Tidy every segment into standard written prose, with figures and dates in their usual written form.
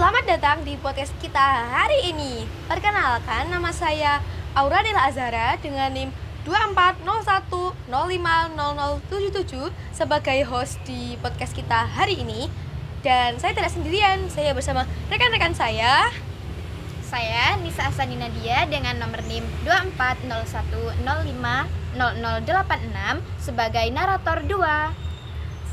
Selamat datang di podcast kita hari ini. Perkenalkan, nama saya Aura Dela Azhara dengan NIM 2401050077 sebagai host di podcast kita hari ini. Dan saya tidak sendirian, saya bersama rekan-rekan saya. Saya Nisa Asani Nadia dengan nomor NIM 2401050086 sebagai narator 2.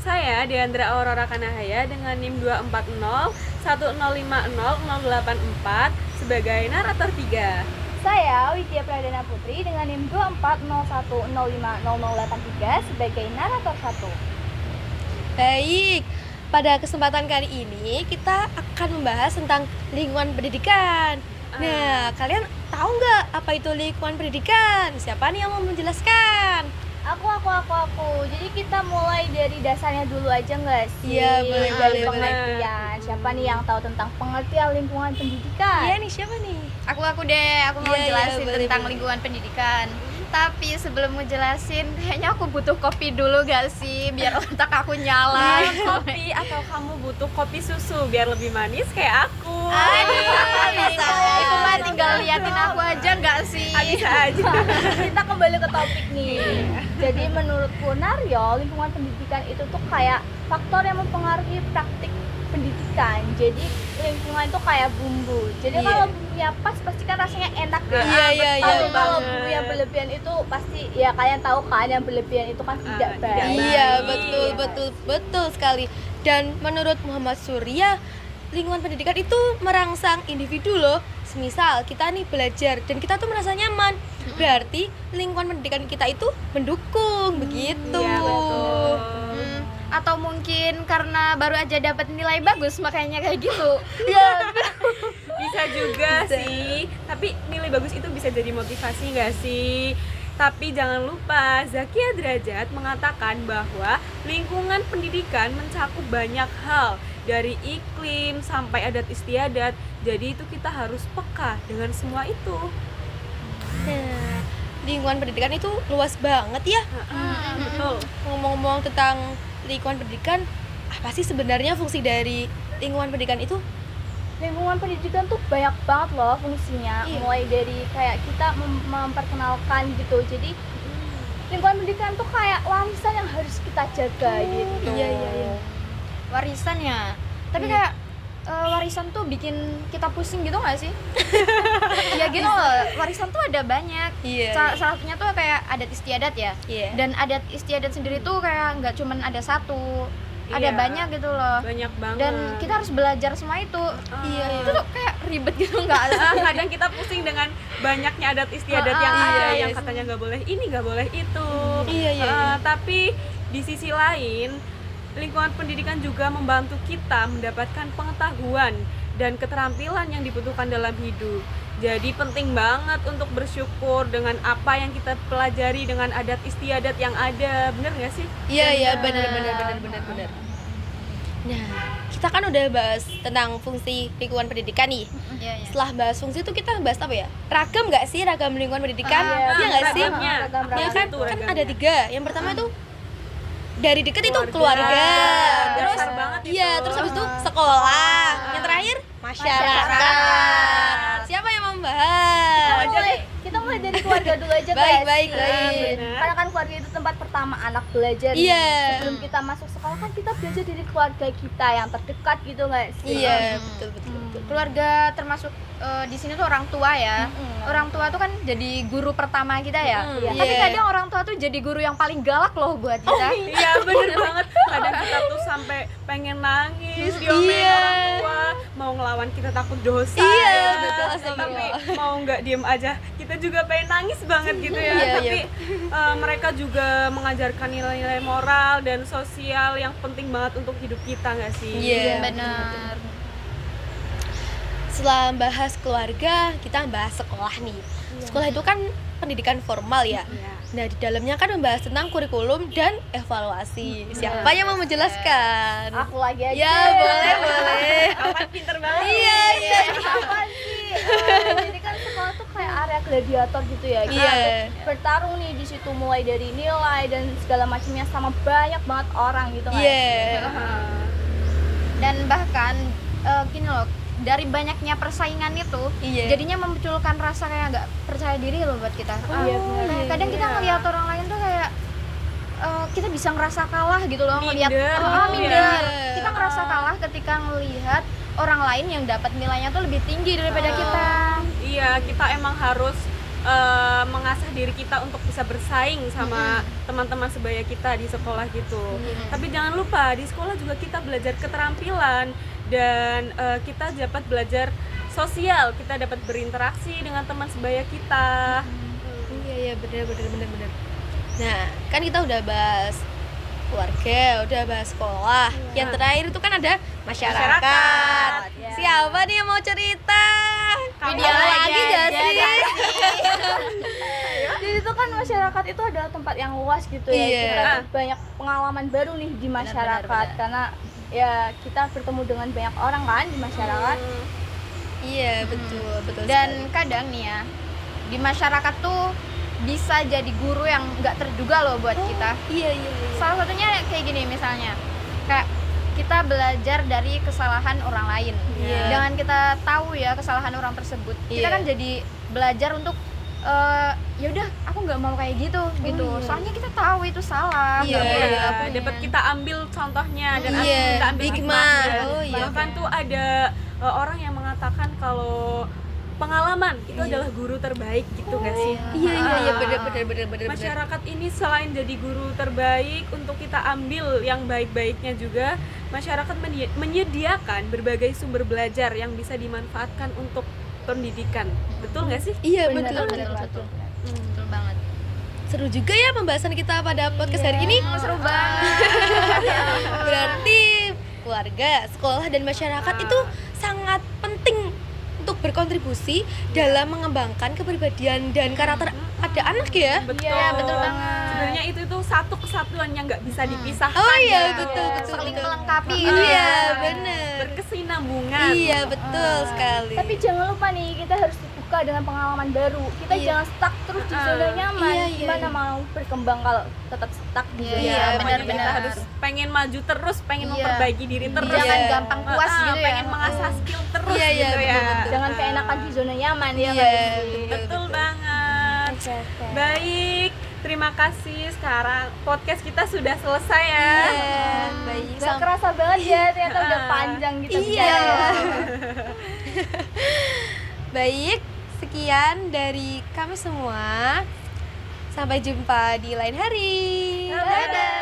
Saya Deandra Aurora Kanahaya dengan NIM 2401050084 sebagai narator 3. Saya Widya Pradana Putri dengan NIM 2401050083 sebagai narator 1. Baik, pada kesempatan kali ini kita akan membahas tentang lingkungan pendidikan. Nah, kalian tahu nggak apa itu lingkungan pendidikan? Siapa nih yang mau menjelaskan? Aku. Jadi kita mulai dari dasarnya dulu aja nggak sih? Iya, boleh. Pengertian. Siapa nih yang tahu tentang pengertian lingkungan pendidikan? Iya nih, siapa nih? Aku deh, aku mau Iya, jelasin boleh. tentang lingkungan pendidikan. Tapi sebelum ngejelasin, kayaknya aku butuh kopi dulu gak sih? Biar otak aku nyala. Kopi atau kamu butuh kopi susu biar lebih manis kayak aku? Bisa. Itu mah tinggal liatin aku aja gak sih? Bisa aja. Kita kembali ke topik nih. Jadi menurutku Naryo, lingkungan pendidikan itu tuh kayak faktor yang mempengaruhi praktik pendidikan. Jadi lingkungan itu kayak bumbu. Jadi Iya. kalau bumbunya pas pasti kan rasanya enak kan. Iya, Tapi kalau banget. bumbu yang berlebihan itu pasti ya kalian tahu kan yang berlebihan itu kan tidak tidak baik. baik. Iya, Iya. betul sekali. Dan menurut Muhammad Surya, lingkungan pendidikan itu merangsang individu loh. Semisal kita nih belajar dan kita tuh merasa nyaman, berarti lingkungan pendidikan kita itu mendukung begitu. Iya, betul. Atau mungkin karena baru aja dapat nilai bagus makanya kayak gitu. Bisa juga sih. Tapi nilai bagus itu bisa jadi motivasi nggak sih? Tapi jangan lupa, Zakia Derajat mengatakan bahwa lingkungan pendidikan mencakup banyak hal, dari iklim sampai adat istiadat. Jadi itu kita harus peka dengan semua itu. Nah, lingkungan pendidikan itu luas banget ya. Betul. Ngomong-ngomong tentang lingkungan pendidikan, apa sih sebenarnya fungsi dari lingkungan pendidikan itu? Lingkungan pendidikan tuh banyak banget loh fungsinya. Iya. Mulai dari kayak kita memperkenalkan gitu. Jadi lingkungan pendidikan tuh kayak warisan yang harus kita jaga gitu. Iya. Warisan ya. Tapi kayak warisan tuh bikin kita pusing gitu gak sih? Ya gitu loh, warisan tuh ada banyak. Iya. Salah satunya tuh kayak adat istiadat ya. Iya. Dan adat istiadat sendiri tuh kayak nggak cuman ada satu, ada Iya. banyak gitu loh. Banyak banget. Dan kita harus belajar semua itu. Iya. Itu tuh kayak ribet gitu nggak? Kadang kita pusing dengan banyaknya adat istiadat yang Iya, ada, iya yang sih. katanya nggak boleh ini, nggak boleh itu. Iya. Tapi di sisi lain, lingkungan pendidikan juga membantu kita mendapatkan pengetahuan dan keterampilan yang dibutuhkan dalam hidup. Jadi penting banget untuk bersyukur dengan apa yang kita pelajari, dengan adat istiadat yang ada. Bener nggak sih? Iya, benar. Nah, kita kan udah bahas tentang fungsi lingkungan pendidikan nih. Iya. Setelah bahas fungsi itu kita bahas apa ya? Ragam nggak sih ragam lingkungan pendidikan? Iya, Iya nggak sih? ragamnya. Ya Apa kan, itu kan ragamnya? ada 3. Yang pertama itu dari deket itu Keluarga. keluarga. Terus Dasar banget iya, itu. terus habis itu sekolah. Yang terakhir masyarakat. Siapa yang mau membahas? Kita mulai dari keluarga dulu aja Baik, guys. baik. Benar. Karena kan keluarga itu tempat pertama anak belajar. Iya. Sebelum kita masuk sekolah kan kita belajar dari keluarga kita yang terdekat gitu nggak sih? Iya, betul. Keluarga termasuk di sini tuh orang tua ya. Orang tua tuh kan jadi guru pertama kita ya. Iya. Tapi kadang orang tua tuh jadi guru yang paling galak loh buat kita. Iya bener banget. Kadang kita tuh sampai pengen nangis diomelin Iya. orang tua, mau ngelawan kita takut dosa. Iya, ya. betul, Tapi astagfirullah. mau nggak diem aja, kita juga pengen nangis banget gitu ya. Iya, Tapi mereka juga mengajarkan nilai-nilai moral dan sosial yang penting banget untuk hidup kita nggak sih? Iya. Benar. Setelah bahas keluarga, kita bahas sekolah nih. Sekolah itu kan pendidikan formal ya. Iya. Nah, di dalamnya kan membahas tentang kurikulum dan evaluasi. Siapa yang mau menjelaskan? Aku lagi aja. Ya, boleh. Kamu kan pinter banget. Iya. Apa sih? Jadi kan sekolah tuh kayak area gladiator gitu ya. Kita Iya. bertarung nih di situ mulai dari nilai dan segala macamnya sama banyak banget orang gitu kan. Iya. Dan bahkan gini loh, dari banyaknya persaingan itu Iya. jadinya memunculkan rasa kayak nggak percaya diri loh buat kita. Iya, benar. Kayak kadang kita ngelihat orang lain tuh kayak kita bisa ngerasa kalah gitu loh ngelihat Minder gitu minder. ya. Kita ngerasa kalah ketika ngelihat orang lain yang dapat nilainya tuh lebih tinggi daripada kita. Iya, kita emang harus mengasah diri kita untuk bisa bersaing sama teman-teman sebaya kita di sekolah gitu. Tapi jangan lupa di sekolah juga kita belajar keterampilan dan kita dapat belajar sosial, kita dapat berinteraksi dengan teman sebaya kita. Iya benar. Nah, kan kita udah bahas keluarga, udah bahas sekolah. Yang terakhir itu kan ada masyarakat. Ya. Siapa nih yang mau cerita? Kamu Video aja, lagi gak sih? Jadi itu kan masyarakat itu adalah tempat yang luas gitu ya. Iya. Kita tuh banyak pengalaman baru nih di masyarakat benar. karena ya kita bertemu dengan banyak orang kan di masyarakat. Iya, betul Dan kadang nih ya di masyarakat tuh bisa jadi guru yang nggak terduga loh buat kita. Iya. Salah satunya kayak gini misalnya, kayak kita belajar dari kesalahan orang lain. Iya. Dengan kita tahu ya kesalahan orang tersebut, kita Iya. kan jadi belajar untuk ya udah aku nggak mau kayak gitu gitu. iya. Soalnya kita tahu itu salah. Iya, nggak boleh iya. dilakuin. Dapat kita ambil contohnya dan Iya, kita ambil hikmah. hikmahnya. Oh, iya. Bahkan tuh ada orang yang mengatakan kalau pengalaman itu adalah guru terbaik gitu nggak sih? Iya, benar. Masyarakat ini selain jadi guru terbaik untuk kita ambil yang baik-baiknya juga, masyarakat menyediakan berbagai sumber belajar yang bisa dimanfaatkan untuk pendidikan. Betul nggak sih? Iya, Benar, betul. Betul banget. Seru juga ya pembahasan kita pada podcast hari ini. Seru banget. Berarti keluarga, sekolah dan masyarakat itu sangat penting untuk berkontribusi dalam mengembangkan kepribadian dan karakter ada anak ya. Betul. Iya, betul banget. Sebenarnya itu tuh satu kesatuan yang nggak bisa dipisahkan. Oh iya, ya. betul. Saling melengkapi gitu Iya, ya. benar. Berkesinambungan. Iya, betul sekali. Tapi jangan lupa nih kita harus terbuka dengan pengalaman baru. Kita Iya. jangan stuck terus di zona nyaman. Iya. Gimana mau berkembang kalau tetap stuck di zona Iya, nyaman? Makanya benar-benar. kita harus pengen maju terus, pengen Iya. memperbaiki diri terus. Jangan Iya. gampang puas gitu ya. Pengen mengasah skill terus Iya, iya, gitu ya. betul. Jangan keenakan di zona nyaman ya. Iya, Betul banget. Oke. Baik, terima kasih. Sekarang podcast kita sudah selesai ya. Iya, baik. Gak kerasa banget ya, ternyata udah panjang kita Iya. bicara. Baik, sekian dari kami semua. Sampai jumpa di lain hari. Dadah.